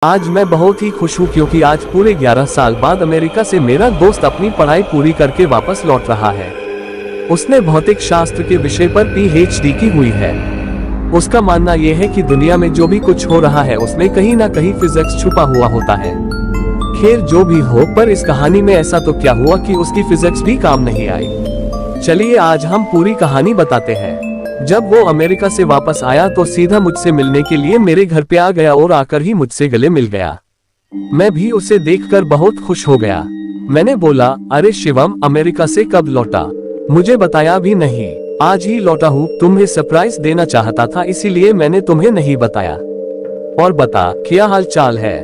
आज मैं बहुत ही खुश हूँ क्योंकि आज पूरे 11 साल बाद अमेरिका से मेरा दोस्त अपनी पढ़ाई पूरी करके वापस लौट रहा है। उसने भौतिक शास्त्र के विषय पर PhD की हुई है। उसका मानना यह है कि दुनिया में जो भी कुछ हो रहा है उसमें कहीं ना कहीं फिजिक्स छुपा हुआ होता है। खैर जो भी हो, पर इस कहानी में ऐसा तो क्या हुआ कि उसकी फिजिक्स भी काम नहीं आई। चलिए आज हम पूरी कहानी बताते हैं। जब वो अमेरिका से वापस आया तो सीधा मुझसे मिलने के लिए मेरे घर पे आ गया और आकर ही मुझसे गले मिल गया। मैं भी उसे देखकर बहुत खुश हो गया। मैंने बोला, अरे शिवम, अमेरिका से कब लौटा? मुझे बताया भी नहीं। आज ही लौटा हूँ, तुम्हें सरप्राइज देना चाहता था इसीलिए मैंने तुम्हें नहीं बताया। और बता, क्या हाल चाल है?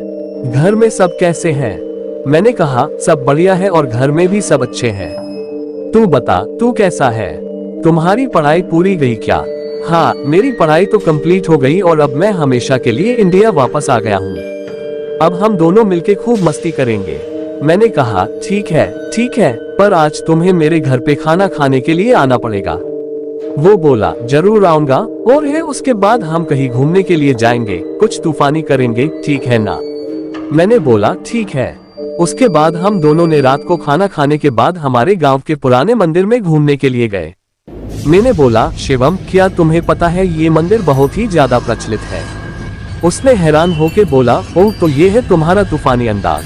घर में सब कैसे हैं? मैंने कहा, सब बढ़िया है और घर में भी सब अच्छे हैं। तू बता, तू कैसा है? तुम्हारी पढ़ाई पूरी गई क्या? हाँ, मेरी पढ़ाई तो कंप्लीट हो गई और अब मैं हमेशा के लिए इंडिया वापस आ गया हूँ। अब हम दोनों मिलके खूब मस्ती करेंगे। मैंने कहा, ठीक है, पर आज तुम्हें मेरे घर पे खाना खाने के लिए आना पड़ेगा। वो बोला, जरूर आऊंगा, और है उसके बाद हम कहीं घूमने के लिए जाएंगे, कुछ तूफानी करेंगे, ठीक है ना? मैंने बोला, ठीक है। उसके बाद हम दोनों ने रात को खाना खाने के बाद हमारे गांव के पुराने मंदिर में घूमने के लिए गए। मैंने बोला, शिवम, क्या तुम्हें पता है ये मंदिर बहुत ही ज्यादा प्रचलित है? उसने हैरान होके बोला, ओह, तो ये है तुम्हारा तूफानी अंदाज।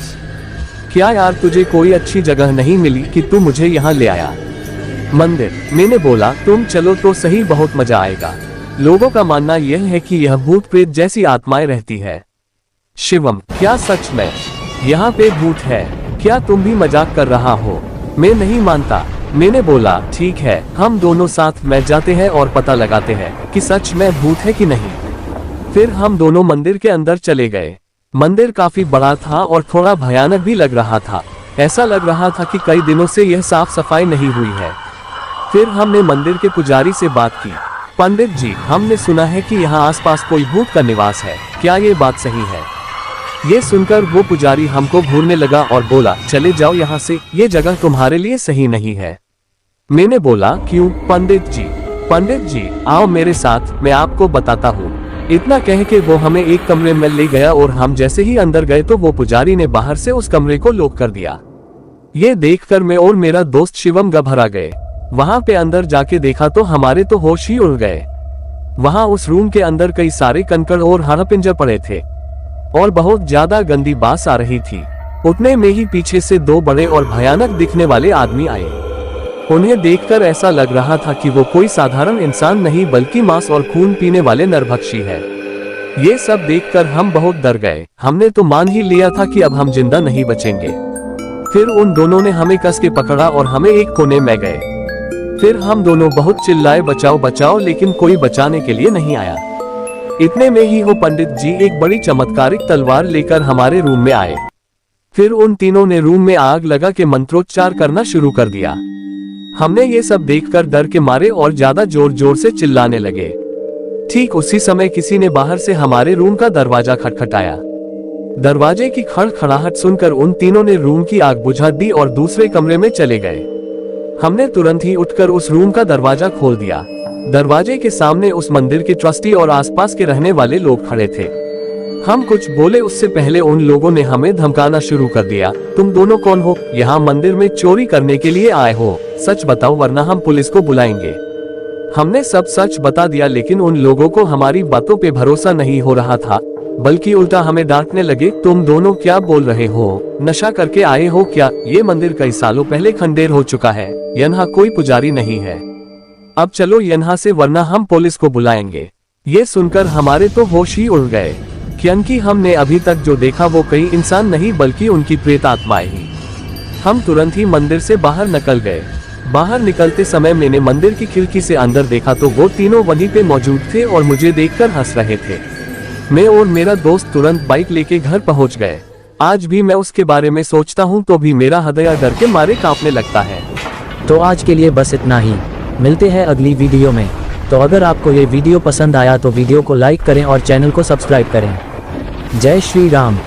क्या यार, तुझे कोई अच्छी जगह नहीं मिली कि तू मुझे यहाँ ले आया? मंदिर? मैंने बोला, तुम चलो तो सही, बहुत मजा आएगा। लोगों का मानना यह है कि यह भूत प्रेत जैसी आत्माएं रहती है। शिवम, क्या सच में यहाँ पे भूत है? क्या तुम भी मजाक कर रहा हो? मैं नहीं मानता। मैंने बोला, ठीक है, हम दोनों साथ में जाते हैं और पता लगाते हैं कि सच में भूत है कि नहीं। फिर हम दोनों मंदिर के अंदर चले गए। मंदिर काफी बड़ा था और थोड़ा भयानक भी लग रहा था। ऐसा लग रहा था कि कई दिनों से यह साफ सफाई नहीं हुई है। फिर हमने मंदिर के पुजारी से बात की। पंडित जी, हमने सुना है कि यहाँ आसपास कोई भूत का निवास है, क्या ये बात सही है? ये सुनकर वो पुजारी हमको घूरने लगा और बोला, चले जाओ यहाँ से, ये जगह तुम्हारे लिए सही नहीं है। मैंने बोला, क्यों? पंडित जी आओ मेरे साथ, मैं आपको बताता हूँ। इतना कह के वो हमें एक कमरे में ले गया और हम जैसे ही अंदर गए तो वो पुजारी ने बाहर से उस कमरे को लॉक कर दिया। ये देखकर मैं और मेरा दोस्त शिवम घबरा गए। वहाँ पे अंदर जाके देखा तो हमारे तो होश ही उड़ गए। वहाँ उस रूम के अंदर कई सारे कंकड़ और हाड़पिंजर पड़े थे और बहुत ज्यादा गंदी बास आ रही थी। उतने में ही पीछे से दो बड़े और भयानक दिखने वाले आदमी आए। उन्हें देखकर ऐसा लग रहा था कि वो कोई साधारण इंसान नहीं बल्कि मांस और खून पीने वाले नरभक्षी है। ये सब देखकर हम बहुत डर गए। हमने तो मान ही लिया था कि अब हम जिंदा नहीं बचेंगे। फिर उन दोनों ने हमें कस के पकड़ा और हमें एक कोने में गए। फिर हम दोनों बहुत चिल्लाए, बचाओ बचाओ, लेकिन कोई बचाने के लिए नहीं आया। इतने में ही वो पंडित जी एक बड़ी चमत्कारिक तलवार लेकर हमारे रूम में आए। फिर उन तीनों ने रूम में आग लगा के मंत्रोच्चार करना शुरू कर दिया। हमने ये सब देखकर डर के मारे और ज्यादा जोर जोर से चिल्लाने लगे। ठीक उसी समय किसी ने बाहर से हमारे रूम का दरवाजा खटखटाया। दरवाजे की खड़खड़ाहट सुनकर उन तीनों ने रूम की आग बुझा दी और दूसरे कमरे में चले गए। हमने तुरंत ही उठकर उस रूम का दरवाजा खोल दिया। दरवाजे के सामने उस मंदिर के ट्रस्टी और आसपास के रहने वाले लोग खड़े थे। हम कुछ बोले उससे पहले उन लोगों ने हमें धमकाना शुरू कर दिया। तुम दोनों कौन हो? यहाँ मंदिर में चोरी करने के लिए आए हो? सच बताओ वरना हम पुलिस को बुलाएंगे। हमने सब सच बता दिया, लेकिन उन लोगों को हमारी बातों पे भरोसा नहीं हो रहा था, बल्कि उल्टा हमें डांटने लगे। तुम दोनों क्या बोल रहे हो? नशा करके आए हो क्या? ये मंदिर कई सालों पहले खंडेर हो चुका है, यहाँ कोई पुजारी नहीं है। अब चलो यहाँ से वरना हम पुलिस को बुलाएंगे। ये सुनकर हमारे तो होश ही उड़ गए, क्योंकि हमने अभी तक जो देखा वो कई इंसान नहीं बल्कि उनकी प्रेत आत्माएं ही। हम तुरंत ही मंदिर से बाहर निकल गए। बाहर निकलते समय मैंने मंदिर की खिड़की से अंदर देखा तो वो तीनों वहीं पे मौजूद थे और मुझे देखकर हंस रहे थे। मैं और मेरा दोस्त तुरंत बाइक लेके घर पहुंच गए। आज भी मैं उसके बारे में सोचता हूँ तो भी मेरा हृदय डर के मारे कांपने लगता है। तो आज के लिए बस इतना ही, मिलते हैं अगली वीडियो में। तो अगर आपको ये वीडियो पसंद आया तो वीडियो को लाइक करें और चैनल को सब्सक्राइब करें। जय श्री राम।